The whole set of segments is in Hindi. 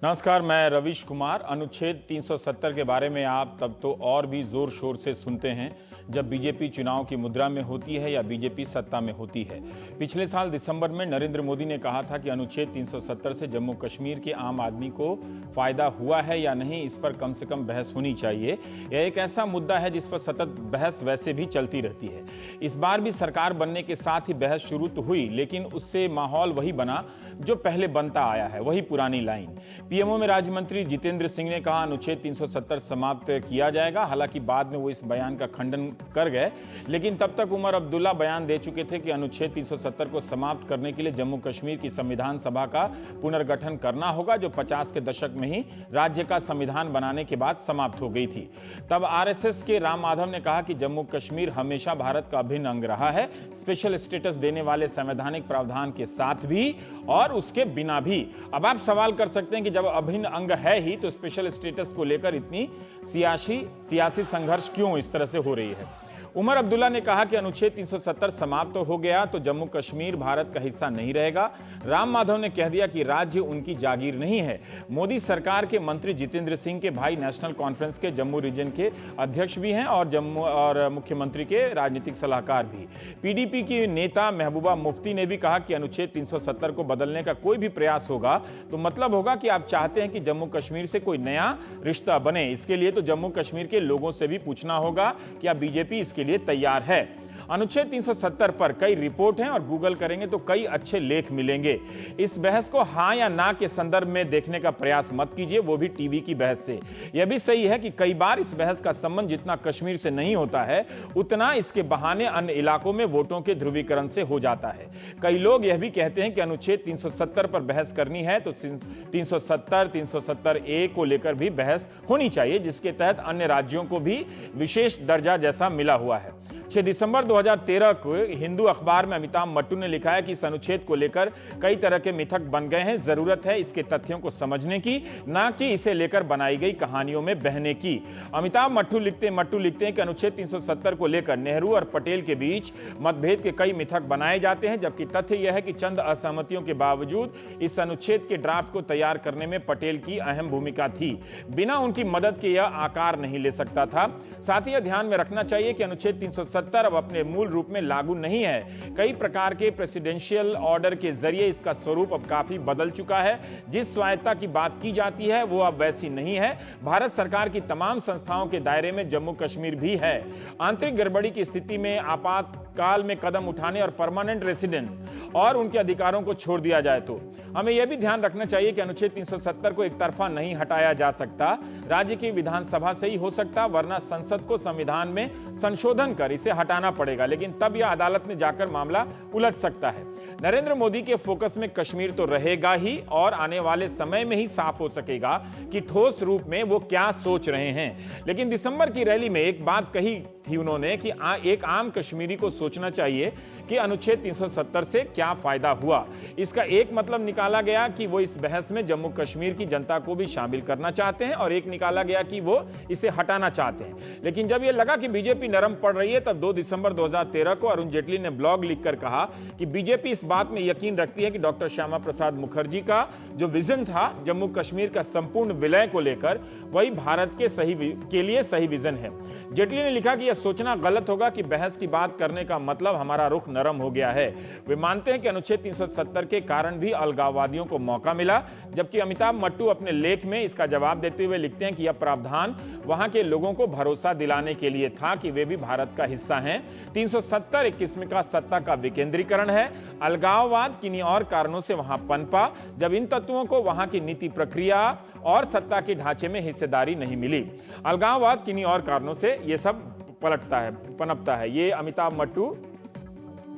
नमस्कार, मैं रविश कुमार। अनुच्छेद 370 के बारे में आप तब तो और भी जोर शोर से सुनते हैं जब बीजेपी चुनाव की मुद्रा में होती है या बीजेपी सत्ता में होती है। पिछले साल दिसंबर में नरेंद्र मोदी ने कहा था कि अनुच्छेद 370 से जम्मू कश्मीर के आम आदमी को फायदा हुआ है या नहीं, इस पर कम से कम बहस होनी चाहिए। यह एक ऐसा मुद्दा है जिस पर सतत बहस वैसे भी चलती रहती है। इस बार भी सरकार बनने के साथ ही बहस शुरू तो हुई, लेकिन उससे माहौल वही बना जो पहले बनता आया है, वही पुरानी लाइन। पीएमओ में राज्य मंत्री जितेंद्र सिंह ने कहा अनुच्छेद 370 समाप्त किया जाएगा। हालांकि बाद में वो इस बयान का खंडन कर गए, लेकिन तब तक उमर अब्दुल्ला बयान दे चुके थे कि अनुच्छेद 370 को समाप्त करने के लिए जम्मू कश्मीर की संविधान सभा का पुनर्गठन करना होगा, जो 50 के दशक में ही राज्य का संविधान बनाने के बाद समाप्त हो गई थी। तब आरएसएस के राम माधव ने कहा कि जम्मू कश्मीर हमेशा भारत का अभिन्न अंग रहा है, स्पेशल स्टेटस देने वाले संवैधानिक प्रावधान के साथ भी और उसके बिना भी। अब आप सवाल कर सकते हैं कि जब अभिन्न अंग है ही तो स्पेशल स्टेटस को लेकर इतनी सियासी संघर्ष क्यों इस तरह से हो रही है। उमर अब्दुल्ला ने कहा कि अनुच्छेद 370 समाप्त तो हो गया तो जम्मू कश्मीर भारत का हिस्सा नहीं रहेगा। राम माधव ने कह दिया कि राज्य उनकी जागीर नहीं है। मोदी सरकार के मंत्री जितेंद्र सिंह के भाई नेशनल कॉन्फ्रेंस के जम्मू रीजन के अध्यक्ष भी हैं और मुख्यमंत्री के राजनीतिक सलाहकार भी। पीडीपी की नेता महबूबा मुफ्ती ने भी कहा कि अनुच्छेद 370 को बदलने का कोई भी प्रयास होगा तो मतलब होगा कि आप चाहते हैं कि जम्मू कश्मीर से कोई नया रिश्ता बने। इसके लिए तो जम्मू कश्मीर के लोगों से भी पूछना होगा कि आप बीजेपी इसके लिए तैयार है। अनुच्छेद 370 पर कई रिपोर्ट हैं और गूगल करेंगे तो कई अच्छे लेख मिलेंगे। इस बहस को हां या ना के संदर्भ में देखने का प्रयास मत कीजिए, वो भी टीवी की बहस से। यह भी सही है कि कई बार इस बहस का संबंध जितना कश्मीर से नहीं होता है उतना इसके बहाने अन्य इलाकों में वोटों के ध्रुवीकरण से हो जाता है। कई लोग यह भी कहते हैं कि अनुच्छेद 370 पर बहस करनी है तो 370, 370A को लेकर भी बहस होनी चाहिए, जिसके तहत अन्य राज्यों को भी विशेष दर्जा जैसा मिला हुआ है। 6 दिसंबर 2013 को हिंदू अखबार में अमिताभ मट्टू ने लिखा है कि इस अनुच्छेद को लेकर कई तरह के मिथक बन गए हैं। जरूरत है इसके तथ्यों को समझने की, ना कि इसे लेकर बनाई गई कहानियों में बहने की। अमिताभ मट्टू लिखते हैं कि अनुच्छेद 370 को लेकर नेहरू और पटेल के बीच मतभेद के कई मिथक बनाए जाते हैं, जबकि तथ्य यह है कि चंद असहमतियों के बावजूद इस अनुच्छेद के ड्राफ्ट को तैयार करने में पटेल की अहम भूमिका थी। बिना उनकी मदद के यह आकार नहीं ले सकता था। साथ ही ध्यान में रखना चाहिए कि अनुच्छेद 370 अब अपने मूल रूप में लागू नहीं है। कई प्रकार के प्रेसिडेंशियल ऑर्डर के जरिए इसका स्वरूप अब काफी बदल चुका है। जिस स्वायत्ता की बात की जाती है वो अब वैसी नहीं है। भारत सरकार की तमाम संस्थाओं के दायरे में जम्मू कश्मीर भी है। आंतरिक गड़बड़ी की स्थिति में आपातकाल में कदम उठाने और परमानेंट रेसिडेंट और उनके अधिकारों को छोड़ दिया जाए तो हमें यह भी ध्यान रखना चाहिए कि अनुच्छेद 370 को एक तरफा नहीं हटाया जा सकता। राज्य की विधानसभा से ही हो सकता, वरना संसद को संविधान में संशोधन कर इसे हटाना पड़ेगा, लेकिन तब यह अदालत में जाकर मामला उलझ सकता है। नरेंद्र मोदी के फोकस में कश्मीर तो रहेगा ही और आने वाले समय में ही साफ हो सकेगा कि ठोस रूप में वो क्या सोच रहे हैं। लेकिन दिसंबर की रैली में एक बात कही थी उन्होंने कि एक आम कश्मीरी को सोचना चाहिए कि अनुच्छेद 370 से क्या फायदा हुआ। इसका एक मतलब निकाला गया कि वो इस बहस में जम्मू कश्मीर की जनता को भी शामिल करना चाहते हैं और एक निकाला गया कि वो इसे हटाना चाहते हैं। लेकिन जब यह लगा कि बीजेपी नरम पड़ रही है तब 2 दिसंबर 2013 को अरुण जेटली ने ब्लॉग लिखकर कहा कि बीजेपी इस बात में यकीन रखती है कि डॉक्टर श्यामा प्रसाद मुखर्जी का जो विजन था जम्मू कश्मीर का संपूर्ण विलय को लेकर, वही भारत के लिए सही विजन है। जेटली ने लिखा कि यह सोचना गलत होगा कि बहस की बात करने का मतलब हमारा रुख नरम हो गया है। वे मानते हैं कि अनुच्छेद 370 के कारण भी अलगाववादियों को मौका मिला, जबकि अमिताभ मट्टू अपने लेख में इसका जवाब देते हुए लिखते हैं कि यह प्रावधान वहां के लोगों को भरोसा दिलाने के लिए था कि वे भी भारत का हिस्सा हैं। 370 एक किस्म का सत्ता का विकेंद्रीकरण है। अलगाववाद किन्हीं और कारणों से वहां पनपा जब इन तत्वों को वहां की नीति प्रक्रिया और सत्ता के ढांचे में हिस्सेदारी नहीं मिली। अलगाववाद किन्हीं और कारणों से ये सब पनपता है। ये अमिताभ मट्टू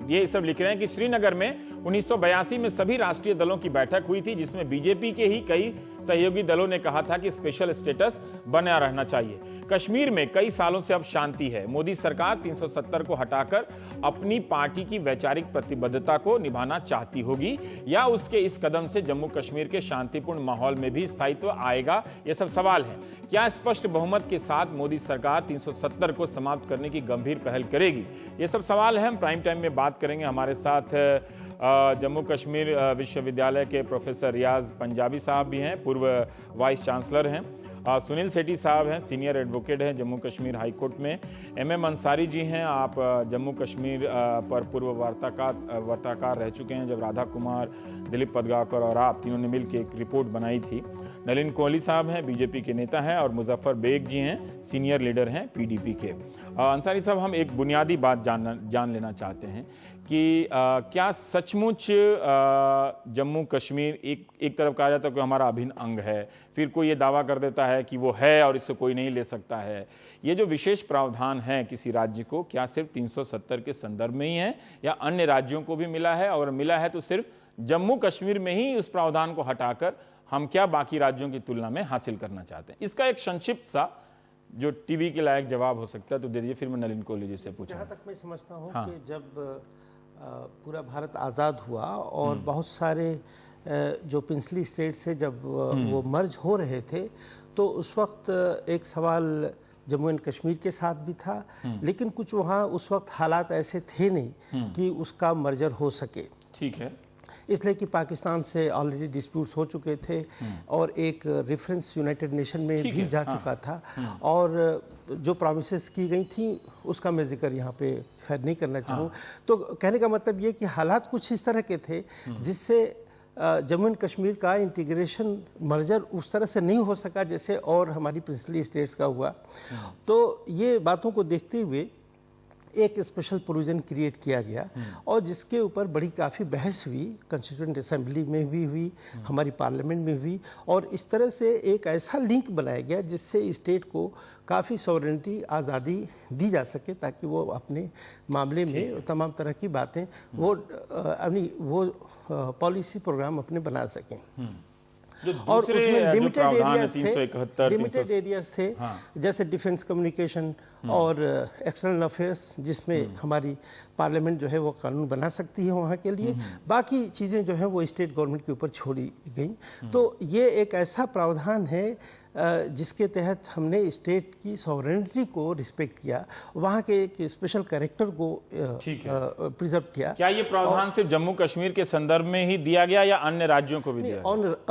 ये सब लिख रहे हैं कि श्रीनगर में 1982 में सभी राष्ट्रीय दलों की बैठक हुई थी, जिसमें बीजेपी के ही कई सहयोगी दलों ने कहा था कि स्पेशल स्टेटस बना रहना चाहिए। कश्मीर में कई सालों से अब शांति है। मोदी सरकार 370 को हटाकर अपनी पार्टी की वैचारिक प्रतिबद्धता को निभाना चाहती होगी, या उसके इस कदम से जम्मू कश्मीर के शांतिपूर्ण माहौल में भी स्थायित्व आएगा, ये सब सवाल है। क्या स्पष्ट बहुमत के साथ मोदी सरकार 370 को समाप्त करने की गंभीर पहल करेगी, ये सब सवाल है। हम प्राइम टाइम में बात करेंगे। हमारे साथ जम्मू कश्मीर विश्वविद्यालय के प्रोफेसर रियाज पंजाबी साहब भी हैं, पूर्व वाइस चांसलर हैं। सुनील सेठी साहब हैं, सीनियर एडवोकेट हैं जम्मू कश्मीर हाई कोर्ट में। MM अंसारी जी हैं, आप जम्मू कश्मीर पर पूर्व वार्ताकार रह चुके हैं जब राधा कुमार, दिलीप पदगाकर और आप तीनों ने मिलकर एक रिपोर्ट बनाई थी। नलिन कोहली साहब हैं, बीजेपी के नेता हैं, और मुजफ्फर बेग जी हैं, सीनियर लीडर हैं PDP के। अंसारी साहब, हम एक बुनियादी बात जान लेना चाहते हैं कि क्या सचमुच जम्मू कश्मीर एक तरफ कहा जाता है कि हमारा अभिन्न अंग है, फिर कोई ये दावा कर देता है कि वो है और इससे कोई नहीं ले सकता है। ये जो विशेष प्रावधान है किसी राज्य को, क्या सिर्फ 370 के संदर्भ में ही है या अन्य राज्यों को भी मिला है? और मिला है तो सिर्फ जम्मू कश्मीर में ही उस प्रावधान को हटाकर हम क्या बाकी राज्यों की तुलना में हासिल करना चाहते हैं? इसका एक संक्षिप्त सा जो टीवी के लायक जवाब हो सकता है तो दे दीजिए, फिर मैं नलिन कोहली जी से पूछूं। जहाँ तक मैं समझता हूँ कि जब पूरा भारत आज़ाद हुआ और बहुत सारे जो पिछली स्टेट से जब वो मर्ज हो रहे थे, तो उस वक्त एक सवाल जम्मू एंड कश्मीर के साथ भी था, लेकिन कुछ वहाँ उस वक्त हालात ऐसे थे नहीं कि उसका मर्जर हो सके। ठीक है, इसलिए कि पाकिस्तान से ऑलरेडी डिस्प्यूट्स हो चुके थे और एक रेफरेंस यूनाइटेड नेशन में भी जा चुका था, और जो प्रॉमिसेस की गई थी उसका मैं जिक्र यहाँ पे खैर नहीं करना चाहूँ। तो कहने का मतलब ये कि हालात कुछ इस तरह के थे जिससे जम्मू एंड कश्मीर का इंटीग्रेशन मर्जर उस तरह से नहीं हो सका जैसे और हमारी पिछली स्टेट्स का हुआ। तो ये बातों को देखते हुए एक स्पेशल प्रोविजन क्रिएट किया गया और जिसके ऊपर बड़ी काफ़ी बहस हुई, कॉन्स्टिट्यूएंट असेंबली में भी हुई, हमारी पार्लियामेंट में हुई, और इस तरह से एक ऐसा लिंक बनाया गया जिससे स्टेट को काफ़ी सॉवरेनिटी, आज़ादी दी जा सके ताकि वो अपने मामले में तमाम तरह की बातें वो पॉलिसी प्रोग्राम अपने बना सकें। और उसमें लिमिटेड एरियाज थे जैसे डिफेंस, कम्युनिकेशन और एक्सटर्नल अफेयर्स, जिसमें हमारी पार्लियामेंट जो है वो कानून बना सकती है वहाँ के लिए। बाकी चीज़ें जो है वो स्टेट गवर्नमेंट के ऊपर छोड़ी गई। तो ये एक ऐसा प्रावधान है जिसके तहत हमने स्टेट की सॉवरेनिटी को रिस्पेक्ट किया, वहाँ के एक स्पेशल कैरेक्टर को प्रिजर्व किया। क्या ये प्रावधान सिर्फ जम्मू कश्मीर के संदर्भ में ही दिया गया या अन्य राज्यों को भी दिया गया?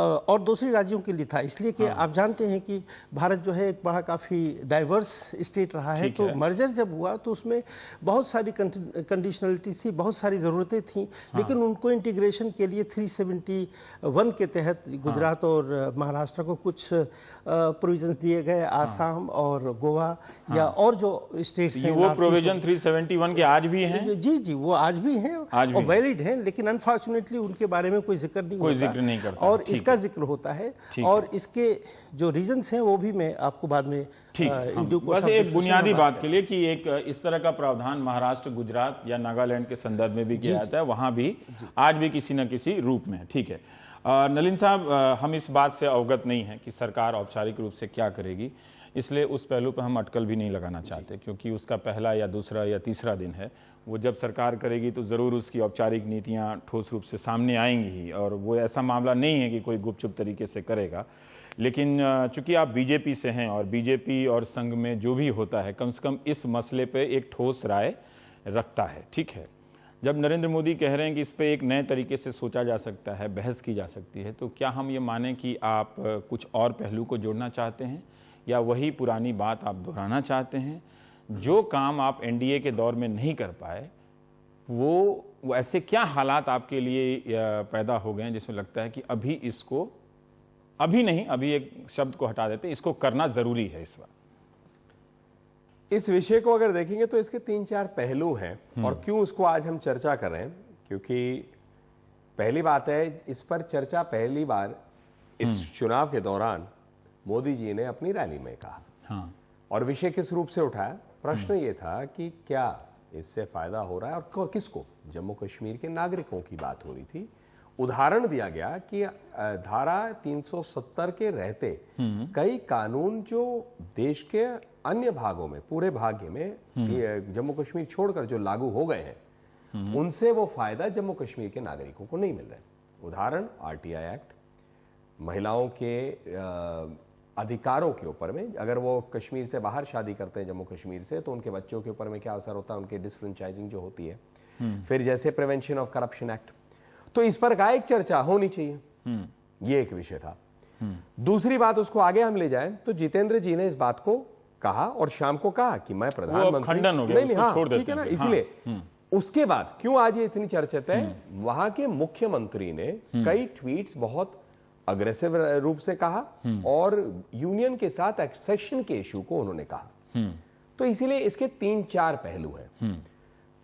और दूसरे राज्यों के लिए था, इसलिए कि आप जानते हैं कि भारत जो है एक बड़ा काफ़ी डाइवर्स स्टेट रहा है। तो मर्जर जब हुआ तो उसमें बहुत सारी कंडीशनलिटी थी, बहुत सारी ज़रूरतें थीं, लेकिन उनको इंटीग्रेशन के लिए 371 के तहत गुजरात और महाराष्ट्र को कुछ प्रोविजंस दिए गए, आसाम और गोवा या और जो स्टेट्स हैं वो प्रोविजन 371 के आज भी हैं। जी, वो आज भी हैं और वैलिड हैं, लेकिन अनफॉर्चुनेटली उनके बारे में कोई जिक्र नहीं होता और इसका जिक्र होता है। और इसके जो रीजंस हैं वो भी मैं आपको बाद में बस एक बुनियादी बात के लिए कि एक इस तरह का प्रावधान महाराष्ट्र, गुजरात या नागालैंड के संदर्भ में भी किया जाता है, वहां भी आज भी किसी न किसी रूप में। ठीक है नलिन साहब, हम इस बात से अवगत नहीं हैं कि सरकार औपचारिक रूप से क्या करेगी, इसलिए उस पहलू पर हम अटकल भी नहीं लगाना चाहते, क्योंकि उसका पहला या दूसरा या तीसरा दिन है। वो जब सरकार करेगी तो ज़रूर उसकी औपचारिक नीतियां ठोस रूप से सामने आएंगी ही, और वो ऐसा मामला नहीं है कि कोई गुपचुप तरीके से करेगा। लेकिन चूंकि आप बीजेपी से हैं और बीजेपी और संघ में जो भी होता है कम से कम इस मसले पे एक ठोस राय रखता है। ठीक है, जब नरेंद्र मोदी कह रहे हैं कि इस पे एक नए तरीके से सोचा जा सकता है, बहस की जा सकती है, तो क्या हम ये मानें कि आप कुछ और पहलू को जोड़ना चाहते हैं या वही पुरानी बात आप दोहराना चाहते हैं? जो काम आप एनडीए के दौर में नहीं कर पाए, वो ऐसे क्या हालात आपके लिए पैदा हो गए हैं जिसमें लगता है कि अभी एक शब्द को हटा देते, इसको करना जरूरी है इस बार? इस विषय को अगर देखेंगे तो इसके 3-4 पहलू हैं और क्यों उसको आज हम चर्चा कर रहे हैं, क्योंकि पहली बात है इस पर चर्चा पहली बार इस चुनाव के दौरान मोदी जी ने अपनी रैली में कहा। और विषय किस रूप से उठाया? प्रश्न ये था कि क्या इससे फायदा हो रहा है और किसको? जम्मू कश्मीर के नागरिकों की बात हो रही थी। उदाहरण दिया गया कि धारा 370 के रहते कई कानून जो देश के अन्य भागों में, पूरे भाग्य में जम्मू कश्मीर छोड़कर जो लागू हो गए हैं, उनसे वो फायदा जम्मू कश्मीर के नागरिकों को नहीं मिल रहा है। उदाहरण RTI एक्ट, महिलाओं के अधिकारों के ऊपर में, अगर वो कश्मीर से बाहर शादी करते हैं जम्मू कश्मीर से, तो उनके बच्चों के ऊपर में क्या असर होता है, उनके डिसफ्रेंचाइजिंग जो होती है। फिर जैसे प्रिवेंशन ऑफ करप्शन एक्ट, तो इस पर का एक चर्चा होनी चाहिए, ये एक विषय था। दूसरी बात, उसको आगे हम ले जाएं तो जितेंद्र जी ने इस बात को कहा और शाम को कहा कि मैं प्रधानमंत्री, खंडन हो गया, नहीं, उसको छोड़ देते ठीक है ना, हैं। इसलिए उसके बाद क्यों आज ये इतनी चर्चित है, वहां के मुख्यमंत्री ने कई ट्वीट्स बहुत अग्रेसिव रूप से कहा और यूनियन के साथ एक्सेशन के इशू को उन्होंने कहा। तो इसीलिए इसके 3-4 पहलू हैं।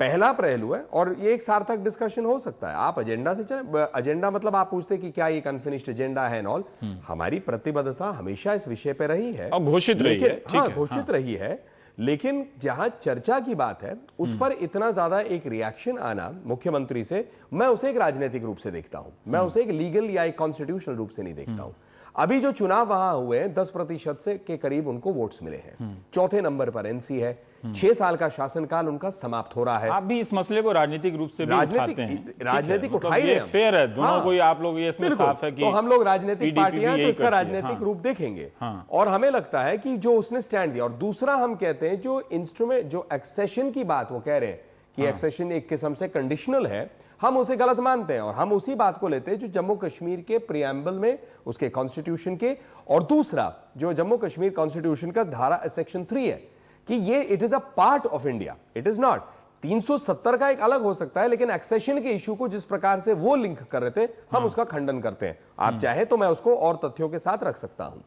पहला पहलू है, और ये एक सार्थक डिस्कशन हो सकता है, आप एजेंडा से चले, एजेंडा मतलब आप पूछते कि क्या ये अनफिनिश्ड एजेंडा है एंड ऑल, हमारी प्रतिबद्धता हमेशा इस विषय पे रही है और घोषित रही है, ठीक हाँ, है, घोषित रही है, लेकिन जहां चर्चा की बात है उस पर इतना ज्यादा एक रिएक्शन आना मुख्यमंत्री से, मैं उसे एक राजनीतिक रूप से देखता हूं, मैं उसे एक लीगल या एक कॉन्स्टिट्यूशनल रूप से नहीं देखता हूं। अभी जो चुनाव वहां हुए हैं 10% से के करीब उनको वोट्स मिले हैं, चौथे नंबर पर एनसी है, 6 साल का शासनकाल उनका समाप्त हो रहा है। आप भी इस मसले को राजनीतिक रूप से भी उठाते हैं, राजनीतिक उठाई रहे हैं, फेयर है दोनों को ही, आप लोग ये इसमें साफ है कि तो हम लोग राजनीतिक PDP पार्टियां भी तो यही इसका करती है। राजनीतिक रूप देखेंगे, हाँ। और हमें लगता है कि जो उसने स्टैंड दिया, और दूसरा हम कहते हैं जो इंस्ट्रूमेंट, जो एक्सेशन की बात वो कह रहे हैं कि एक्सेशन एक किस्म से कंडीशनल है, हम उसे गलत मानते हैं, और हम उसी बात को लेते हैं जो जम्मू कश्मीर के प्रियम्बल में, उसके कॉन्स्टिट्यूशन के, और दूसरा जो जम्मू कश्मीर कॉन्स्टिट्यूशन का धारा सेक्शन 3 है कि ये it is a part of India, it is not. 370 का एक अलग हो सकता है, लेकिन एक्सेशन के इशू को जिस प्रकार से वो लिंक कर रहे थे, हम उसका खंडन करते हैं। आप चाहे तो मैं उसको और तथ्यों के साथ रख सकता हूं,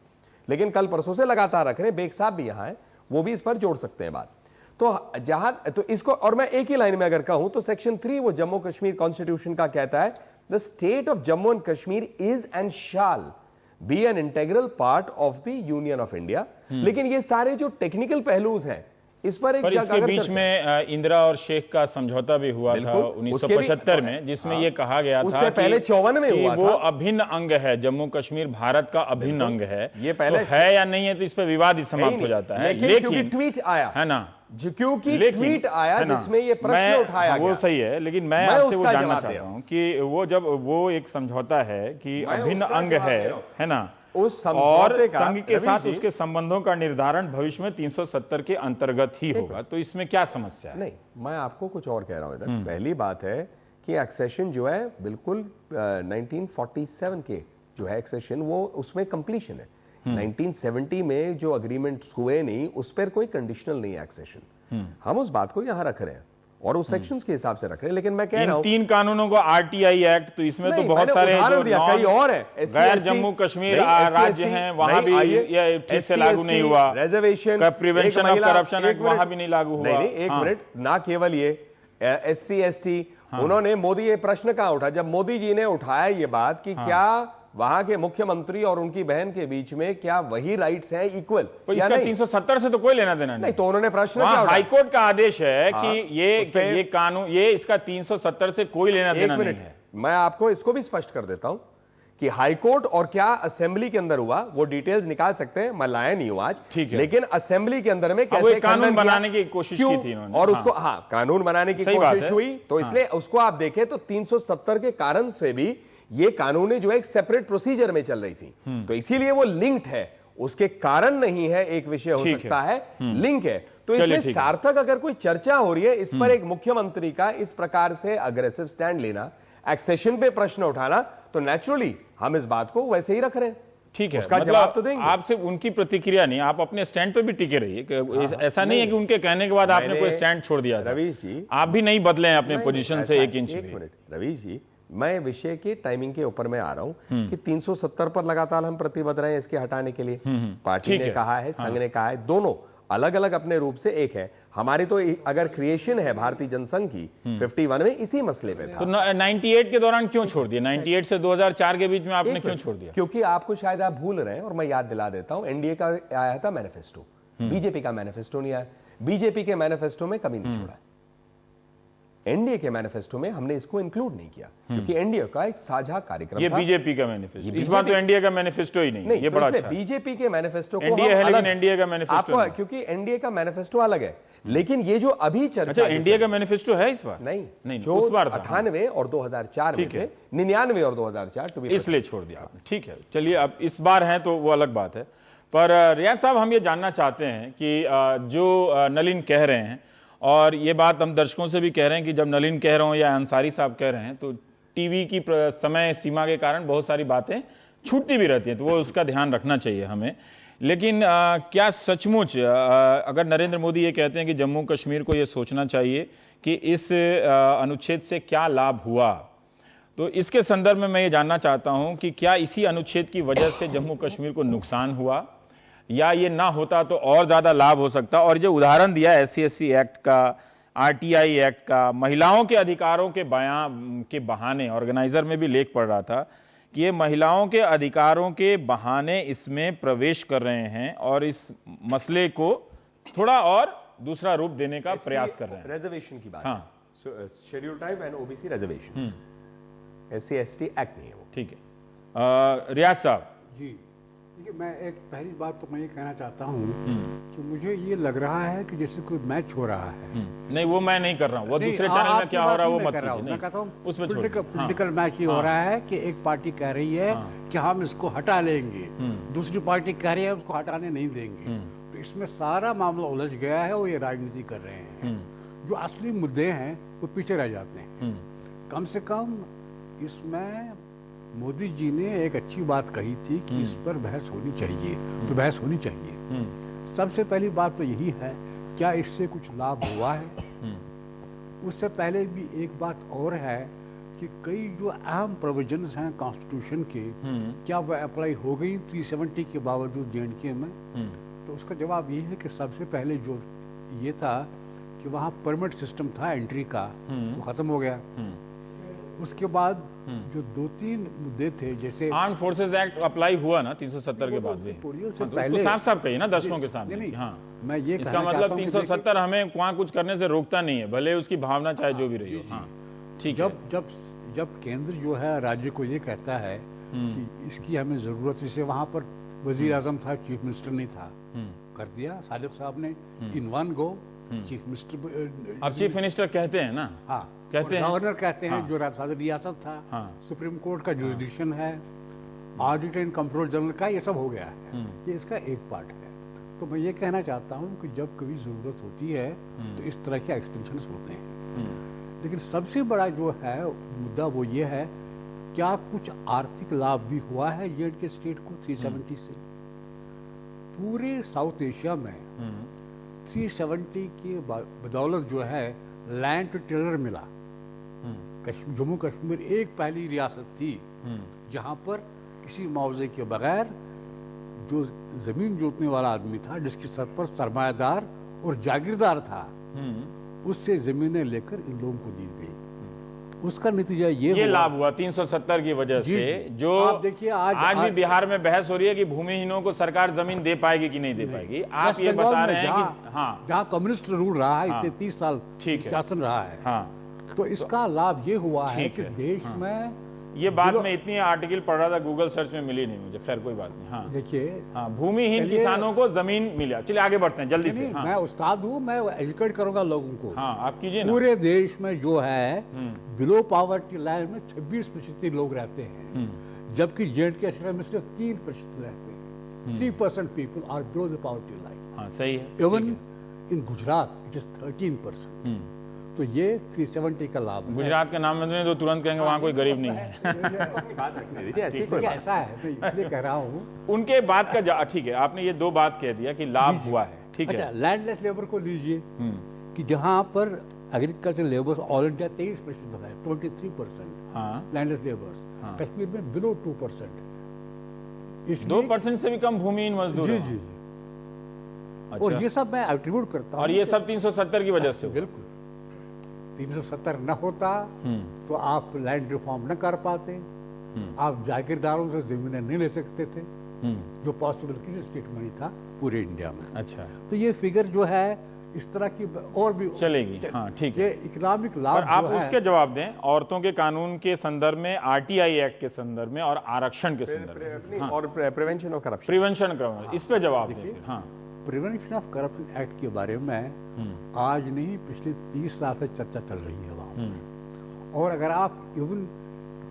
लेकिन कल परसों से लगातार रख रहे हैं, बेग साहब भी यहां है, वो भी इस पर जोड़ सकते हैं बात। तो जहां तो इसको, और मैं एक ही लाइन में अगर कहूं तो सेक्शन 3 वो जम्मू कश्मीर कॉन्स्टिट्यूशन का कहता है, the state of Jammu and Kashmir is and shall be an integral part of the union of India. लेकिन ये सारे जो टेक्निकल पहलूज हैं, इस पर एक इसके बीच में इंदिरा और शेख का समझौता भी हुआ था 1975 में, जिसमें यह कहा गया था उससे पहले 54 में हुआ वो था। अभिन्न अंग है, जम्मू कश्मीर भारत का अभिन्न अंग है। ये पहले तो है या नहीं है, तो इस पर विवाद ही समाप्त हो जाता है, लेकिन ट्वीट आया है ना, क्योंकि ट्वीट आया जिसमें ये प्रश्न उठाया गया, वो सही है, लेकिन मैं आपसे वो जानना चाहता हूं कि वो जब वो एक समझौता है कि अभिन्न अंग है ना, उस और संघ के साथ उसके संबंधों का निर्धारण भविष्य में 370 के अंतर्गत ही होगा, तो इसमें क्या समस्या है? नहीं, मैं आपको कुछ और कह रहा हूं इधर। पहली बात है कि एक्सेशन जो है बिल्कुल 1947 के जो है एक्सेशन, वो उसमें कंप्लीशन है। 1970 में जो अग्रीमेंट हुए नहीं, उस पर कोई कंडीशनल नहीं है एक्सेशन। हम उस बात को यहां रख रहे हैं और उस सेक्शंस के हिसाब से रख रहे हैं, लेकिन मैं कह रहा हूं 3 कानूनों को RTI एक्ट, तो इसमें तो बहुत सारे कई और है, गैर जम्मू कश्मीर राज्य हैं, वहां भी ये ठीक से लागू नहीं हुआ, reservation, prevention of corruption act वहां भी नहीं लागू हुआ। नहीं, एक मिनट, ना केवल ये SC ST, उन्होंने मोदी, ये प्रश्न कहां उठा जब मोदी जी ने उठाया ये बात कि क्या वहां के मुख्यमंत्री और उनकी बहन के बीच में क्या वही राइट्स हैं इक्वल, तो इसका 370 से तो कोई लेना देना नहीं। तो उन्होंने प्रश्न क्या उठाया? हाईकोर्ट का आदेश है कि ये कानून, ये इसका 370 से कोई लेना देना नहीं है। मैं आपको इसको भी स्पष्ट कर देता हूं कि हाईकोर्ट और क्या असेंबली के अंदर हुआ, वो डिटेल्स निकाल सकते हैं, मैं लाया नहीं हूं आज, ठीक है, लेकिन असेंबली के अंदर में कैसे कानून बनाने की कोशिश की थी इन्होंने, और उसको कानून बनाने की कोशिश हुई, तो इसलिए उसको आप देखें तो 370 के कारण से भी ये कानूनी जो है एक सेपरेट प्रोसीजर में चल रही थी, तो इसीलिए वो लिंक्ड है, उसके कारण नहीं है, एक विषय हो सकता है, लिंक है। तो इसमें सार्थक अगर कोई चर्चा हो रही है इस पर, एक मुख्यमंत्री का इस प्रकार से अग्रेसिव स्टैंड लेना, एक्सेशन पे प्रश्न उठाना, तो नेचुरली हम इस बात को वैसे ही रख रहे हैं। ठीक है, उसका जवाब तो देंगे। आपसे उनकी प्रतिक्रिया नहीं, आप अपने स्टैंड पे भी टिके रहिए। ऐसा नहीं है कि उनके कहने के बाद आपने कोई स्टैंड छोड़ दिया। रवीश जी, आप भी नहीं बदले अपने पोजीशन से 1 इंच भी। रवीश जी, मैं विषय के टाइमिंग के ऊपर में आ रहा हूं कि 370 पर लगातार हम प्रतिबद्ध रहे हैं इसके हटाने के लिए। पार्टी ने कहा है, संघ ने कहा है, दोनों अलग अलग अपने रूप से एक है। हमारी तो अगर क्रिएशन है भारतीय जनसंघ की 51 में इसी मसले पे था। तो 98 के दौरान क्यों छोड़ दिया? 98 से 2004 के बीच में आपने क्यों छोड़ दिया? क्योंकि आपको शायद आप भूल रहे हैं, और मैं याद दिला देता हूं, एनडीए का आया था मैनिफेस्टो, बीजेपी का मैनिफेस्टो नहीं आया। बीजेपी के मैनिफेस्टो में कभी नहीं छोड़ा, एनडीए के मैनिफेस्टो में हमने इसको इंक्लूड नहीं किया, क्योंकि एनडीए का एक साझा कार्यक्रम ये था। बीजेपी का मैनिफेस्टो, इस बार तो एनडीए का मैनिफेस्टो ही नहीं, ये बड़ा अच्छा। बीजेपी के मैनिफेस्टो को एनडीए है, लेकिन एनडीए का मैनिफेस्टो आपको, क्योंकि एनडीए का मैनिफेस्टो अलग है, लेकिन ये जो अभी चर्चा, अच्छा एनडीए का मैनिफेस्टो है इस बार? नहीं, जो उस बार 98 और 2004 में थे, 99 और 2004, इसलिए छोड़ दिया आपने। ठीक है, चलिए, अब इस बार है तो वो अलग बात है। पर रियाज साहब, हम ये जानना चाहते हैं कि जो नलिन कह रहे हैं, और ये बात हम दर्शकों से भी कह रहे हैं कि जब नलिन कह रहे हो या अंसारी साहब कह रहे हैं, तो टीवी की समय सीमा के कारण बहुत सारी बातें छूटती भी रहती हैं, तो वो उसका ध्यान रखना चाहिए हमें। लेकिन क्या सचमुच अगर नरेंद्र मोदी ये कहते हैं कि जम्मू कश्मीर को ये सोचना चाहिए कि इस अनुच्छेद से क्या लाभ हुआ, तो इसके संदर्भ में मैं ये जानना चाहता हूं कि क्या इसी अनुच्छेद की वजह से जम्मू कश्मीर को नुकसान हुआ, या ये ना होता तो और ज्यादा लाभ हो सकता। और जो उदाहरण दिया SC/ST एक्ट का, RTI एक्ट का, महिलाओं के अधिकारों के बयान के बहाने, ऑर्गेनाइजर में भी लेख पढ़ रहा था कि ये महिलाओं के अधिकारों के बहाने इसमें प्रवेश कर रहे हैं और इस मसले को थोड़ा और दूसरा रूप देने का प्रयास कर रहे हैं। रिजर्वेशन की बात, हाँ, schedule tribe and OBC reservation, SC/ST act नहीं है वो। ठीक है। रियाज साहब जी, देखिए, मैं एक पहली बात तो मैं ये कहना चाहता हूँ कि मुझे ये लग रहा है कि जैसे कोई मैच हो रहा है। नहीं, वो मैं नहीं कर रहा हूँ, वो नहीं, दूसरे चैनल में क्या हो रहा है वो मत कीजिए। मैं कहता हूँ उसमें पॉलिटिकल मैच ये हो रहा है कि एक पार्टी कह रही है कि हम इसको हटा लेंगे, दूसरी पार्टी कह रही है उसको हटाने नहीं देंगे, तो इसमें सारा मामला उलझ गया है। वो ये राजनीति कर रहे हैं, जो असली मुद्दे हैं वो पीछे रह जाते हैं। कम से कम इसमें मोदी जी ने एक अच्छी बात कही थी कि इस पर बहस होनी चाहिए, तो बहस होनी चाहिए। सबसे पहली बात तो यही है, क्या इससे कुछ लाभ हुआ है। उससे पहले भी एक बात और है कि कई जो अहम प्रोविजंस हैं कॉन्स्टिट्यूशन के, क्या वह अप्लाई हो गई 370 के बावजूद J&K में। तो उसका जवाब ये है कि सबसे पहले जो ये था कि वहाँ परमिट सिस्टम था एंट्री का, वो खत्म हो गया। उसके बाद जो 2-3 मुद्दे थे, जैसे आर्म फोर्सेज एक्ट अप्लाई हुआ ना 370 के बाद भी, से हाँ, तो पहले उसको साफ साफ कहिए ना दर्शकों के सामने। नहीं, हाँ, मैं ये इसका कहना मतलब चाहता हूं कि 370 हमें वहाँ कुछ करने से रोकता नहीं है, भले उसकी भावना चाहे जो भी रही हो। हाँ, ठीक है। जब केंद्र जो है राज्य को ये कहता है कि इसकी हमें जरूरत, जैसे वहाँ पर वजीर आजम था, चीफ मिनिस्टर नहीं था, कर दिया सादिक साहब ने in one go. Chief minister, अब चीफ मिनिस्टर कहते हैं ना, हाँ, कहते हैं, गवर्नर कहते हैं, जो सादर रियासत था, सुप्रीम कोर्ट का जुरिडिक्शन है, ऑडिट एंड कंट्रोल जनरल का, ये सब हो गया है। ये इसका एक पार्ट है। तो मैं ये कहना चाहता हूँ कि जब कभी जरूरत होती है तो इस तरह के एक्सटेंशंस होते हैं। लेकिन सबसे बड़ा जो है मुद्दा वो ये है, क्या कुछ आर्थिक लाभ भी हुआ है J&K स्टेट को 370 से। पूरे साउथ एशिया में 370 की बदौलत जो है लैंड टू टेलर मिला। जम्मू कश्मीर एक पहली रियासत थी जहां पर किसी मुआवजे के बगैर जो जमीन जोतने वाला आदमी था, जिसके सर पर सरमायादार और जागीरदार था, उससे जमीनें लेकर इन लोगों को दी गई। उसका नतीजा ये लाभ हुआ 370 की वजह से। जो आप देखिए, आज भी बिहार में बहस हो रही है कि भूमिहीनों को सरकार जमीन दे पाएगी कि नहीं दे पाएगी। आप ये बता रहे हैं कि हाँ, जहाँ कम्युनिस्ट रूल रहा है, इतने 30 साल शासन रहा है, हाँ, तो इसका लाभ ये हुआ है कि देश में ये बात मैं इतनी आर्टिकल पढ़ रहा था, गूगल सर्च में मिली नहीं मुझे, खैर कोई बात नहीं। हाँ, देखिए, हाँ, भूमिहीन किसानों को जमीन मिला। चलिए आगे बढ़ते हैं जल्दी से। हाँ, मैं उस्ताद हूँ, मैं एजुकेट करूंगा लोगों को। हाँ, आप कीजिए ना। पूरे देश में जो है बिलो पॉवर्टी लाइन में 26% लोग रहते हैं, जबकि J&K शहर में सिर्फ 3% रहते हैं। 3% people are below the poverty line. हाँ, सही है। Even in Gujarat it is 13%। तो ये 370 का लाभ है। गुजरात का नाम में तो तुरंत कहेंगे वहाँ कोई गरीब नहीं है। ऐसा है, मैं इसलिए कह रहा हूँ। उनके बात का ठीक है, आपने ये 2 बात कह दिया कि लाभ हुआ है, ठीक है। अच्छा, लैंडलेस लेबर को लीजिए कि जहाँ पर एग्रीकल्चर लेबर्स ऑल इंडिया 23% है, 23% लैंडलेस लेबर्स। कश्मीर में बिलो 2%। 2% से भी कम भूमिहीन मजदूर। जी जी। अच्छा। और ये सब मैं एट्रीब्यूट करता हूँ, और ये सब 370 की वजह से। बिल्कुल 370 न होता तो आप लैंड रिफॉर्म न कर पाते, आप जागीरदारों से जमीनें नहीं ले सकते थे, जो पॉसिबल किसी स्टेट में नहीं था पूरे इंडिया में। अच्छा, तो ये फिगर जो है इस तरह की और भी चलेगी। हाँ, ठीक है। ये इकोनॉमिक लाभ और आप जो है, उसके जवाब दें औरतों के कानून के संदर्भ में, RTI एक्ट के संदर्भ में और आरक्षण के संदर्भ में, और प्रिवेंशन ऑफ करप्शन, प्रिवेंशन का, इस पे जवाब दें। हाँ, प्रिवेंशन ऑफ करप्शन एक्ट के बारे में आज नहीं पिछले 30 साल से चर्चा चल रही है वहाँ। और अगर आप इवन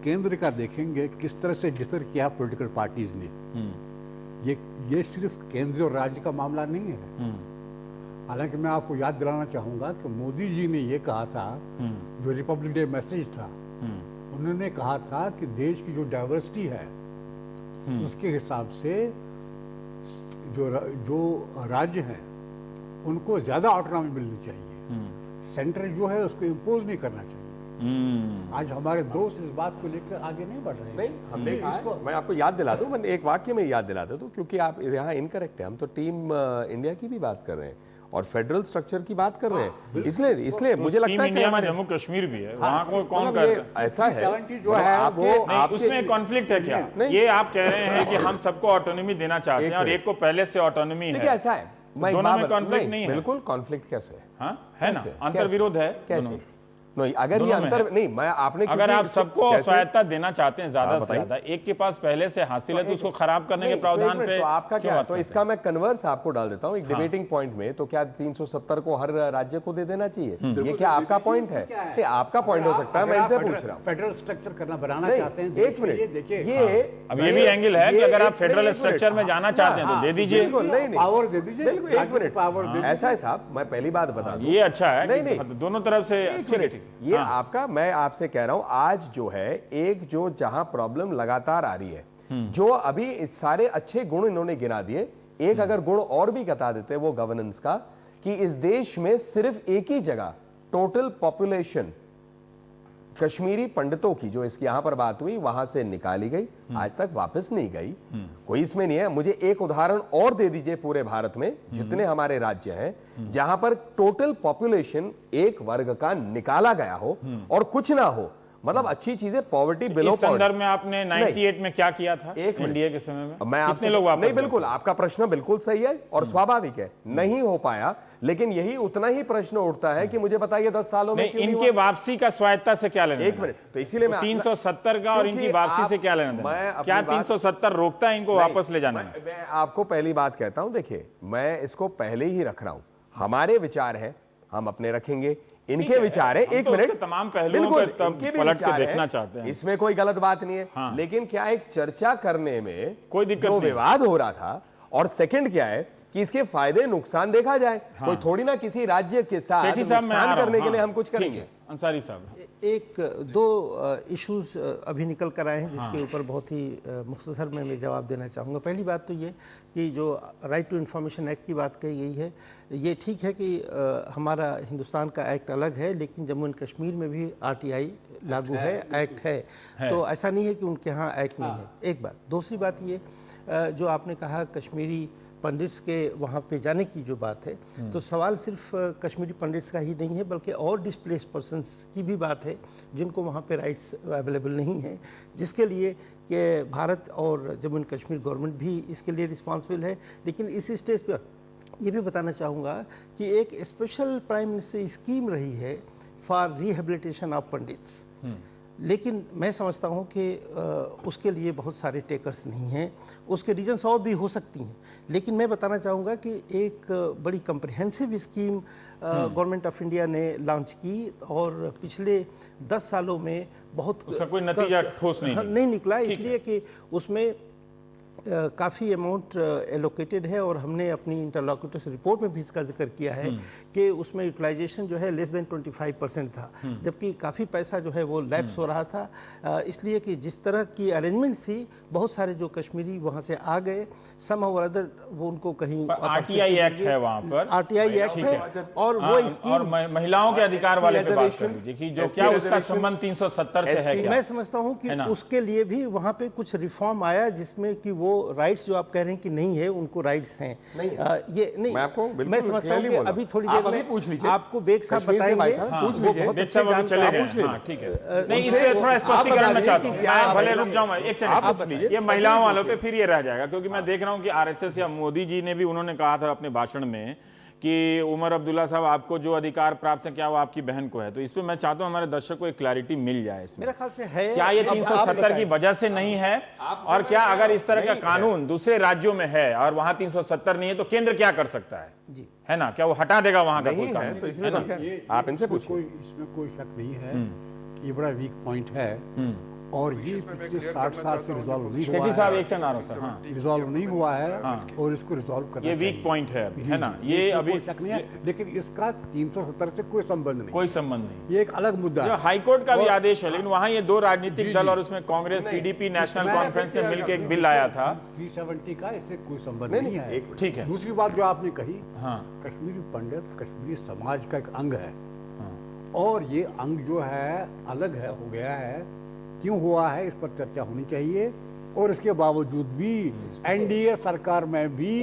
केंद्र का देखेंगे किस तरह से डिफर किया पॉलिटिकल पार्टीज ने, ये सिर्फ केंद्र और राज्य का मामला नहीं है। हालांकि मैं आपको याद दिलाना चाहूंगा कि मोदी जी ने ये कहा था, जो रिपब्लिक डे मैसेज था, उन्होंने कहा था कि देश की जो डाइवर्सिटी है उसके हिसाब से जो राज्य हैं उनको ज्यादा ऑटोनॉमी मिलनी चाहिए, सेंटर जो है उसको इम्पोज नहीं करना चाहिए। आज हमारे दोस्त इस बात को लेकर आगे नहीं बढ़ रहे हैं। नहीं, हमने कहा है, मैं आपको याद दिला दूं, मैं एक वाक्य में याद दिला दूं, क्योंकि आप यहाँ इनकरेक्ट है। हम तो टीम इंडिया की भी बात कर रहे हैं और फेडरल स्ट्रक्चर की बात कर रहे हैं। इसलिए मुझे लगता है कि इंडिया में जम्मू कश्मीर भी है, वहाँ को कौन कर रहा है? ऐसा है 70 जो है वो उसमें कॉन्फ्लिक्ट है क्या? ये आप कह रहे हैं कि हम सबको ऑटोनॉमी देना चाहते हैं और एक को पहले से ऑटोनॉमी देखिए है। ऐसा है, दोनों में कॉन्फ्लिक्ट नहीं है। बिल्कुल कॉन्फ्लिक्ट कैसे है? हाँ, है ना, अंतर विरोध है कैसे? नहीं, अगर ये अंतर नहीं, मैं आपने अगर आप सबको स्वायत्ता देना चाहते हैं ज्यादा से ज्यादा, एक के पास पहले से हासिल है तो उसको खराब करने के प्रावधान पे तो आपका क्या? तो इसका मैं कन्वर्स आपको डाल देता हूं एक डिबेटिंग पॉइंट में। तो क्या 370 को हर राज्य को दे देना चाहिए? ये क्या आपका पॉइंट है? ये आपका पॉइंट हो सकता है, मैं इनसे पूछ रहा हूं। फेडरल स्ट्रक्चर करना बनाना चाहते हैं, एक मिनट, देखिए ये अब ये भी एंगल है कि अगर आप फेडरल स्ट्रक्चर में जाना चाहते हैं तो दे दीजिए। नहीं, पावर दे दीजिए, बिल्कुल, एक मिनट पावर दे। ऐसा है साहब, मैं पहली बात बता दूं, ये अच्छा है, नहीं, दोनों तरफ से ये आपका, मैं आपसे कह रहा हूं, आज जो है एक जो जहां प्रॉब्लम लगातार आ रही है, जो अभी सारे अच्छे गुण इन्होंने गिना दिए, एक अगर गुण और भी बता देते वो गवर्नेंस का, कि इस देश में सिर्फ एक ही जगह टोटल पॉपुलेशन कश्मीरी पंडितों की, जो इसकी यहां पर बात हुई, वहां से निकाली गई, आज तक वापस नहीं गई, कोई इसमें नहीं है। मुझे एक उदाहरण और दे दीजिए पूरे भारत में जितने हमारे राज्य हैं जहां पर टोटल पॉपुलेशन एक वर्ग का निकाला गया हो और कुछ ना हो, मतलब अच्छी चीजें, पॉवर्टी बिलो। इस संदर्भ में आपने 98 में क्या किया था? एक एनडीए के समय में मैं कितने लोग वापस नहीं, बिल्कुल आपका प्रश्न बिल्कुल सही है और स्वाभाविक है, नहीं हो पाया, लेकिन यही उतना ही प्रश्न उठता है कि मुझे बताइए 10 सालों में क्यों इनके वापसी का स्वायत्ता से क्या लेना? एक मिनट, तो इसीलिए मैं 370 का और इनकी वापसी से क्या लेना देना? क्या 370 रोकता है इनको वापस ले जाने में? मैं आपको पहली बात कहता हूं, देखिए मैं इसको पहले ही रख रहा हूं, हमारे विचार हैं, हम अपने रखेंगे, इनके विचार है, एक मिनट, तमाम पहलुओं को पलट के देखना चाहते हैं, इसमें कोई गलत बात नहीं है। हाँ। लेकिन क्या एक चर्चा करने में कोई दिक्कत जो नहीं। विवाद हो रहा था, और सेकंड क्या है कि इसके फायदे नुकसान देखा जाए। कोई थोड़ी ना किसी राज्य के साथ नुकसान करने के लिए हम कुछ करेंगे। अंसारी साहब, एक दो इश्यूज अभी निकल कर आए हैं जिसके ऊपर बहुत ही मुख्तसर में मैं जवाब देना चाहूँगा। पहली बात तो ये कि जो राइट टू इन्फॉर्मेशन एक्ट की बात कही गई है, ये ठीक है कि हमारा हिंदुस्तान का एक्ट अलग है, लेकिन जम्मू एंड कश्मीर में भी RTI लागू है, एक्ट है, तो ऐसा नहीं है कि उनके यहाँ एक्ट नहीं है, एक बात। दूसरी बात ये जो आपने कहा कश्मीरी पंडित्स के वहाँ पे जाने की जो बात है, तो सवाल सिर्फ कश्मीरी पंडित्स का ही नहीं है, बल्कि और डिस्प्लेस पर्सन्स की भी बात है जिनको वहाँ पे राइट्स अवेलेबल नहीं है, जिसके लिए कि भारत और जम्मू एंड कश्मीर गवर्नमेंट भी इसके लिए रिस्पॉन्सिबल है। लेकिन इस स्टेज पर ये भी बताना चाहूँगा कि एक स्पेशल प्राइम मिनिस्टर स्कीम रही है फॉर रिहेबिलिटेशन ऑफ पंडित्स, लेकिन मैं समझता हूं कि उसके लिए बहुत सारे टेकर्स नहीं हैं। उसके रीजंस और भी हो सकती हैं, लेकिन मैं बताना चाहूँगा कि एक बड़ी comprehensive scheme government of India ने लॉन्च की और पिछले 10 सालों में बहुत उसका कोई नतीजा ठोस नहीं निकला, इसलिए कि उसमें काफ़ी अमाउंट एलोकेटेड है और हमने अपनी इंटरलॉक्यूटर्स रिपोर्ट में भी इसका जिक्र किया है कि उसमें यूटिलाइजेशन जो है लेस देन 25% था, जबकि काफ़ी पैसा जो है वो लैप्स हो रहा था, इसलिए कि जिस तरह की अरेंजमेंट थी, बहुत सारे जो कश्मीरी वहाँ से आ गए, सम और अदर वो उनको कहीं RTI एक्ट है वहाँ पर, RTI एक्ट है और वो स्कीम और महिलाओं के अधिकार वाले पे बात कर लीजिए कि जो क्या उसका संबंध 370 से है क्या? मैं समझता हूँ कि उसके लिए भी वहाँ पे कुछ रिफॉर्म आया जिसमें कि वो राइट्स जो आप कह रहे हैं कि नहीं है, उनको राइट्स हैं। ये नहीं, मैं समझता हूँ कि अभी थोड़ी देर में आपको बेग साहब बताएंगे, पूछ लीजिए, बेग साहब चले गए। हाँ, ठीक है, नहीं इसलिए थोड़ा स्पष्टीकरण मैं चाहता हूँ, मैं भले रुक जाऊँ एक सेकंड, ये महिलाओं वालों पे फिर ये रह जाएगा, क्योंकि मैं देख रहा हूँ कि RSS या मोदी जी ने भी उन्होंने कहा था अपने भाषण में कि उमर अब्दुल्ला साहब आपको जो अधिकार प्राप्त है क्या वो आपकी बहन को है, तो इस पे मैं चाहता हूं हमारे दर्शक को एक क्लैरिटी मिल जाए इसमें। मेरे ख्याल से है, क्या ये 370 की वजह से नहीं है, और क्या अगर इस तरह का कानून दूसरे राज्यों में है और वहां 370 नहीं है तो केंद्र क्या कर सकता है जी, है ना? क्या वो हटा देगा वहां का कोई कानून? तो इसलिए आप इनसे पूछिए। इसमें कोई शक नहीं है कि ये बड़ा वीक पॉइंट है और ये पिछले 60 साल से रिजॉल्व नहीं हुआ शेट्टी साहब है, एक से नारों सर। हाँ, रिजॉल्व नहीं हुआ है और इसको रिजॉल्व करना ये वीक चाहिए। पॉइंट है अभी, है ना? जी, ये इसमें अभी कोई शक नहीं है, लेकिन इसका 370 से कोई संबंध नहीं, कोई संबंध नहीं। ये एक अलग मुद्दा जो है। हाईकोर्ट का भी और- आदेश है, लेकिन वहां ये दो राजनीतिक जी, दल जी। और उसमें कांग्रेस, पीडीपी, नेशनल इसमें- कॉन्फ्रेंस ने मिलकर एक बिल आया था। 370 का इससे कोई संबंध नहीं है। ठीक है। दूसरी बात जो आपने कही, हाँ, कश्मीरी पंडित कश्मीरी समाज का एक अंग है, और ये अंग जो है अलग है, हो गया है, क्यों हुआ है इस पर चर्चा होनी चाहिए। और इसके बावजूद भी एनडीए सरकार में भी,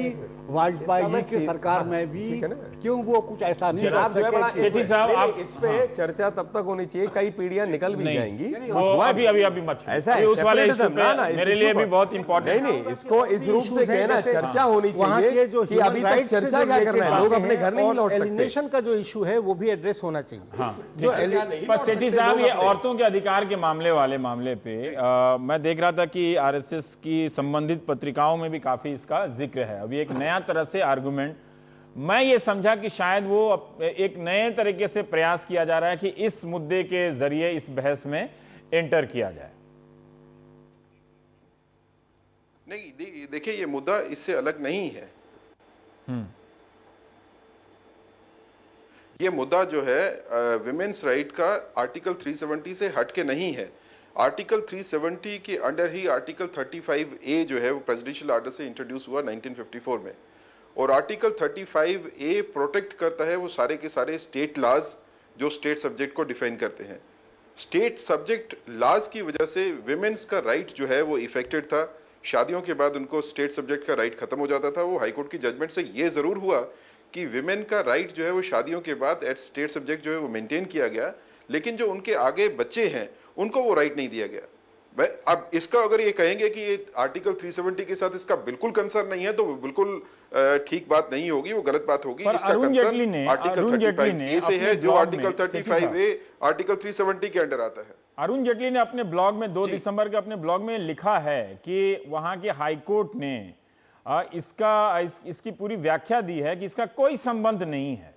वाजपेयी जी की सरकार में भी, ठीक है ना? क्यों वो कुछ ऐसा नहीं आप कर जो है बड़ा- सके। सेठी साहब, नहीं, आप- नहीं, इस पे चर्चा तब तक होनी चाहिए, कई पीढ़ियां निकल भी नहीं, जाएंगी। वो अभी मत ऐसा ये है, उस वाले separatism, इश्यू पे ना, ना, इस मेरे issue लिए भी पर। बहुत इंपॉर्टेंट नहीं, इसको इस रूप से कहना, चर्चा होनी वहाँ के चाहिए जो कि human अभी तक rights से चर्चा जो क्या कर रहे हैं, related लोग बातें अपने घर नहीं हैं, लौट और सकते। एलिनेशन का जो इशू है वो भी एड्रेस होना चाहिए। हाँ, जो पर सेठी साहब, ये औरतों के अधिकार के मामले पे मैं देख रहा था कि आरएसएस की संबंधित पत्रिकाओं में भी काफी इसका जिक्र है। अभी एक नया तरह से आर्गुमेंट, मैं ये समझा कि शायद वो एक नए तरीके से प्रयास किया जा रहा है कि इस मुद्दे के जरिए इस बहस में एंटर किया जाए। नहीं, देखिए, ये मुद्दा इससे अलग नहीं है। ये मुद्दा जो है विमेन्स राइट का आर्टिकल 370 से हट के नहीं है। आर्टिकल 370 के अंडर ही आर्टिकल 35A जो है वो प्रेसिडेंशियल आर्डर से इंट्रोड्यूस हुआ 1954 में, और आर्टिकल 35A प्रोटेक्ट करता है वो सारे के सारे स्टेट लॉज जो स्टेट सब्जेक्ट को डिफाइन करते हैं। स्टेट सब्जेक्ट लॉज की वजह से विमेन्स का राइट जो है वो इफेक्टेड था। शादियों के बाद उनको स्टेट सब्जेक्ट का राइट खत्म हो जाता था। वो हाईकोर्ट की जजमेंट से ये जरूर हुआ कि विमेन का राइट जो है वो शादियों के बाद एट स्टेट सब्जेक्ट जो है वो मेंटेन किया गया, लेकिन जो उनके आगे बच्चे हैं उनको वो राइट नहीं दिया गया। अब इसका अगर ये कहेंगे कि ये आर्टिकल 370 के साथ इसका बिल्कुल कंसर्न नहीं है तो वो बिल्कुल ठीक बात नहीं होगी, वो गलत बात होगी। पर इसका अरुण जेटली कंसर्न ने आर्टिकल 35A से है, जो आर्टिकल 35A आर्टिकल 370 के अंडर आता है। अरुण जेटली ने अपने ब्लॉग में 2 दिसंबर के अपने ब्लॉग में लिखा है कि वहां के हाईकोर्ट ने इसकी पूरी व्याख्या दी है कि इसका कोई संबंध नहीं है,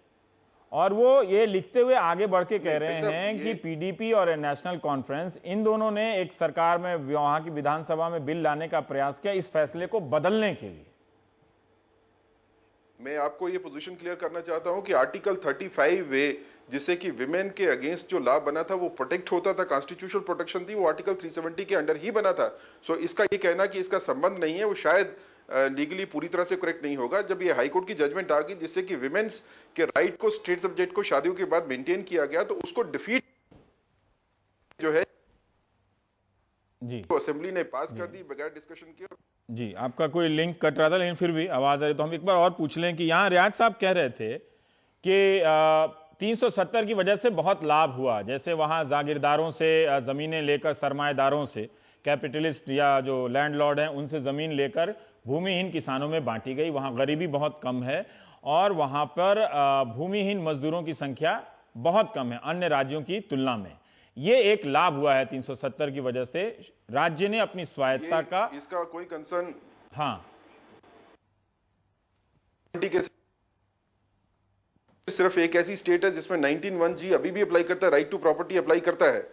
और वो ये लिखते हुए आगे बढ़ के कह रहे हैं कि पीडीपी और नेशनल कॉन्फ्रेंस इन दोनों ने एक सरकार में, वहां की विधानसभा में बिल लाने का प्रयास किया इस फैसले को बदलने के लिए। मैं आपको ये पोजीशन क्लियर करना चाहता हूं कि आर्टिकल 35A जिससे कि विमेन के अगेंस्ट जो लॉ बना था वो प्रोटेक्ट होता था, कॉन्स्टिट्यूशनल प्रोटेक्शन थी, वो आर्टिकल 370 के अंडर ही बना था। सो इसका ये कहना कि इसका संबंध नहीं है वो शायद लीगली पूरी तरह से करेक्ट नहीं होगा। जब ये हाईकोर्ट की जजमेंट आ गई जिससे कि विमेन्स के राइट को स्टेट सब्जेक्ट को शादियों के बाद मेंटेन किया गया, तो उसको डिफीट जो है जी तो असेंबली ने पास कर दी बगैर डिस्कशन के। जी, आपका कोई लिंक कट रहा था लेकिन फिर भी आवाज आ रही, तो हम एक बार और पूछ लें कि यहाँ रियाज साहब कह रहे थे कि 370 की वजह से बहुत लाभ हुआ, जैसे वहां जागीरदारों से जमीनें लेकर, सरमाएदारों से, कैपिटलिस्ट या जो लैंडलॉर्ड हैं उनसे जमीन लेकर भूमिहीन किसानों में बांटी गई। वहां गरीबी बहुत कम है और वहां पर भूमिहीन मजदूरों की संख्या बहुत कम है अन्य राज्यों की तुलना में। ये एक लाभ हुआ है 370 की वजह से, राज्य ने अपनी स्वायत्ता का, इसका कोई कंसर्न हाँ, सिर्फ एक ऐसी स्टेट है जिसमें 19(1)G अभी भी अप्लाई करता है, राइट टू प्रॉपर्टी अप्लाई करता है।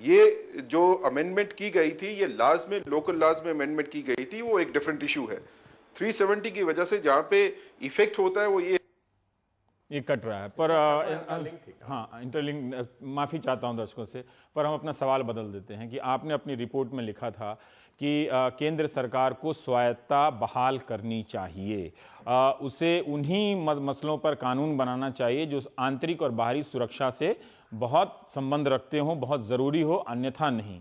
ये जो अमेंडमेंट की गई थी ये लॉज में, लोकल लॉज में अमेंडमेंट की गई थी, वो एक डिफरेंट इशू है। 370 की वजह से जहां पे इफेक्ट होता है वो ये कट रहा है। पर हाँ, इंटरलिंक, माफी चाहता हूं दर्शकों से, पर हम अपना सवाल बदल देते हैं कि आपने अपनी रिपोर्ट में लिखा था कि केंद्र सरकार को स्वायत्ता बहाल करनी चाहिए, उसे उन्हीं मसलों पर कानून बनाना चाहिए जो आंतरिक और बाहरी सुरक्षा से बहुत संबंध रखते हों, बहुत ज़रूरी हो, अन्यथा नहीं।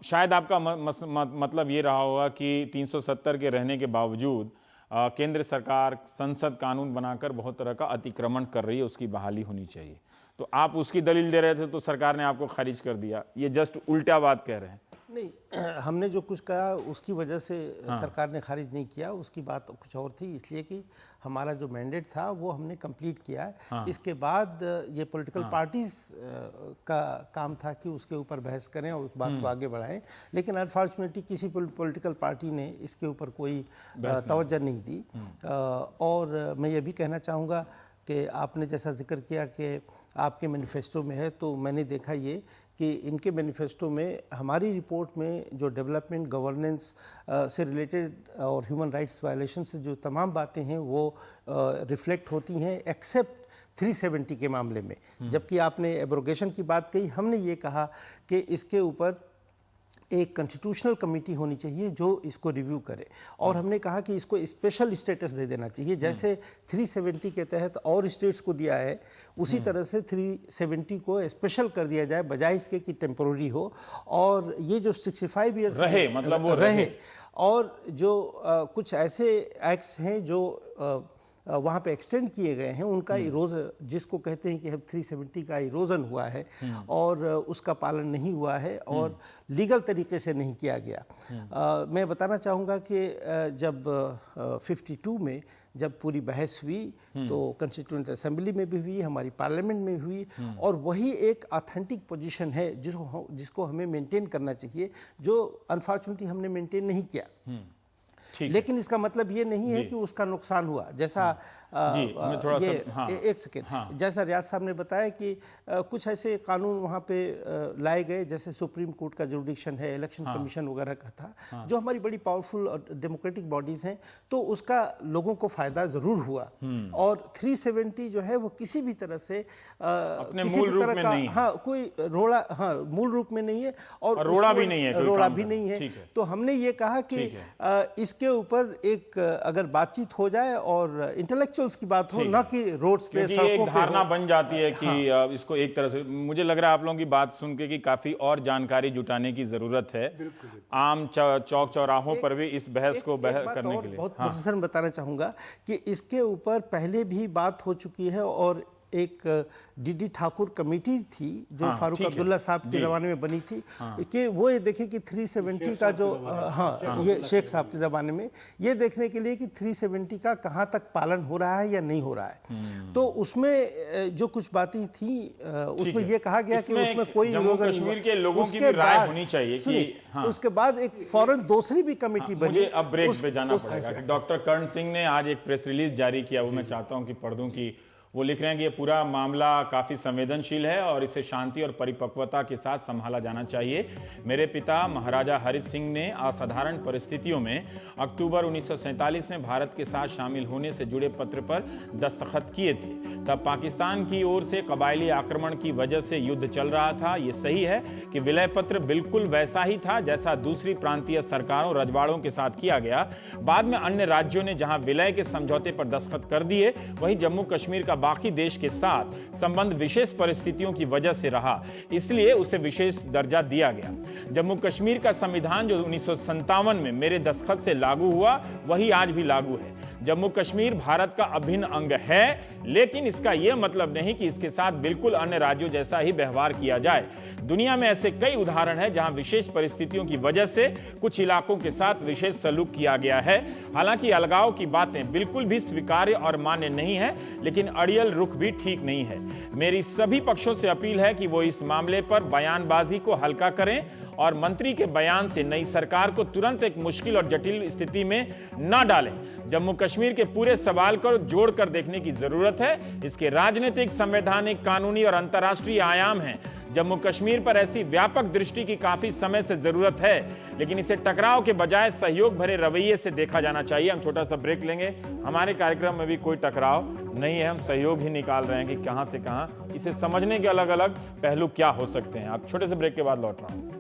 शायद आपका मतलब ये रहा होगा कि 370 के रहने के बावजूद केंद्र सरकार संसद कानून बनाकर बहुत तरह का अतिक्रमण कर रही है, उसकी बहाली होनी चाहिए। तो आप उसकी दलील दे रहे थे तो सरकार ने आपको खारिज कर दिया, ये जस्ट उल्टा बात कह रहे हैं। नहीं, हमने जो कुछ कहा उसकी वजह से सरकार ने खारिज नहीं किया, उसकी बात कुछ और थी, इसलिए कि हमारा जो मैंडेट था वो हमने कंप्लीट किया है। इसके बाद ये पॉलिटिकल पार्टीज का काम था कि उसके ऊपर बहस करें और उस बात को आगे बढ़ाएं, लेकिन अनफॉर्चुनेटली किसी पॉलिटिकल पार्टी ने इसके ऊपर कोई तवज्जो नहीं दी। और मैं ये भी कहना चाहूँगा कि आपने जैसा जिक्र किया कि आपके मैनिफेस्टो में है, तो मैंने देखा ये कि इनके मैनिफेस्टो में हमारी रिपोर्ट में जो डेवलपमेंट गवर्नेंस से रिलेटेड और ह्यूमन राइट्स वायलेशन से जो तमाम बातें हैं वो रिफ्लेक्ट होती हैं, एक्सेप्ट 370 के मामले में। जबकि आपने एब्रोगेशन की बात कही, हमने ये कहा कि इसके ऊपर एक कॉन्स्टिट्यूशनल कमेटी होनी चाहिए जो इसको रिव्यू करे, और हमने कहा कि इसको स्पेशल स्टेटस दे देना चाहिए। जैसे 370 के तहत और स्टेट्स को दिया है, उसी तरह से 370 को स्पेशल कर दिया जाए, बजाय इसके कि टेम्पोररी हो। और ये जो 65 ईयर्स रहे, मतलब वो रहे। और जो कुछ ऐसे एक्ट्स हैं जो वहाँ पे एक्सटेंड किए गए हैं, उनका इरोज, जिसको कहते हैं कि अब 370 का इरोजन हुआ है और उसका पालन नहीं हुआ है और लीगल तरीके से नहीं किया गया। मैं बताना चाहूँगा कि जब 52 में जब पूरी बहस हुई तो कॉन्स्टिट्यूएंट असेंबली में भी हुई, हमारी पार्लियामेंट में हुई, और वही एक ऑथेंटिक पोजीशन है जिसको हमें मेंटेन करना चाहिए, जो अनफॉर्चुनेटली हमने मेंटेन नहीं किया। लेकिन इसका मतलब ये नहीं है कि उसका नुकसान हुआ। जैसा एक सेकेंड, जैसा रियाज साहब ने बताया कि कुछ ऐसे कानून वहाँ पे लाए गए, जैसे सुप्रीम कोर्ट का जुरिडिक्शन है, इलेक्शन कमीशन वगैरह का था, जो हमारी बड़ी पावरफुल और डेमोक्रेटिक बॉडीज हैं, तो उसका लोगों को फायदा जरूर हुआ। और 370 जो है वो किसी भी तरह से अपने मूल रूप में नहीं है। कोई रोड़ा, मूल रूप में नहीं है और रोड़ा भी नहीं है, रोड़ा भी नहीं है। तो हमने ये कहा कि इसके ऊपर एक अगर बातचीत हो जाए और इंटेलेक्चुअल्स की बात हो, ना कि रोड्स पे, सड़कों पे, एक धारणा बन जाती है कि इसको एक तरह से, मुझे लग रहा है आप लोगों की बात सुन के कि काफी और जानकारी जुटाने की जरूरत है आम चौक चौराहों पर भी इस बहस को करने के लिए। बहुत प्रोसेसर बताना चाहूंगा कि इसके ऊपर पहले भी बात हो चुकी है, और एक डीडी ठाकुर कमेटी थी जो फारूक अब्दुल्ला साहब के ज़माने में बनी थी, कि वो ये देखे कि 370 का जो ये शेख साहब के ज़माने में, ये देखने के लिए कि 370 का कहाँ तक पालन हो रहा है या नहीं हो रहा है। तो उसमें जो कुछ बातें थी उसमें ये कहा गया कि उसमें कोई जम्मू कश्मीर के लोगों की भी राय होनी चाहिए कि उसके बाद एक फौरन दूसरी भी कमेटी बनी। मुझे अब ब्रेक पे जाना पड़ेगा। डॉक्टर कर्ण सिंह ने आज एक प्रेस रिलीज जारी किया, वो मैं चाहता हूं कि पढ़ दूं कि वो लिख रहे हैं कि ये पूरा मामला काफ़ी संवेदनशील है और इसे शांति और परिपक्वता के साथ संभाला जाना चाहिए। मेरे पिता महाराजा हरि सिंह ने असाधारण परिस्थितियों में अक्टूबर 1947 में भारत के साथ शामिल होने से जुड़े पत्र पर दस्तखत किए थे। तब पाकिस्तान की ओर से कबायली आक्रमण की वजह से युद्ध चल रहा था। ये सही है कि विलय पत्र बिल्कुल वैसा ही था जैसा दूसरी प्रांतीय सरकारों रजवाड़ों के साथ किया गया। बाद में अन्य राज्यों ने जहां विलय के समझौते पर दस्तखत कर दिए, वहीं जम्मू कश्मीर का बाकी देश के साथ संबंध विशेष परिस्थितियों की वजह से रहा, इसलिए उसे विशेष दर्जा दिया गया। जम्मू कश्मीर का संविधान जो 1957 में मेरे दस्तखत से लागू हुआ, वही आज भी लागू है। जम्मू कश्मीर भारत का अभिन्न अंग है, लेकिन इसका यह मतलब नहीं कि इसके साथ बिल्कुल अन्य राज्यों जैसा ही व्यवहार किया जाए। दुनिया में ऐसे कई उदाहरण हैं जहां विशेष परिस्थितियों की वजह से कुछ इलाकों के साथ विशेष सलूक किया गया है। हालांकि अलगाव की बातें बिल्कुल भी स्वीकार्य और मान्य नहीं है, लेकिन अड़ियल रुख भी ठीक नहीं है। मेरी सभी पक्षों से अपील है कि वो इस मामले पर बयानबाजी को हल्का करें और मंत्री के बयान से नई सरकार को तुरंत एक मुश्किल और जटिल स्थिति में न डालें। जम्मू कश्मीर के पूरे सवाल को जोड़कर देखने की जरूरत है। इसके राजनीतिक, संवैधानिक, कानूनी और अंतर्राष्ट्रीय आयाम हैं। जम्मू कश्मीर पर ऐसी व्यापक दृष्टि की काफी समय से जरूरत है, लेकिन इसे टकराव के बजाय सहयोग भरे रवैये से देखा जाना चाहिए। हम छोटा सा ब्रेक लेंगे। हमारे कार्यक्रम में भी कोई टकराव नहीं है, हम सहयोग ही निकाल रहे हैं कि कहां से कहां इसे समझने के अलग अलग पहलू क्या हो सकते हैं। आप छोटे से ब्रेक के बाद लौट रहा हूं।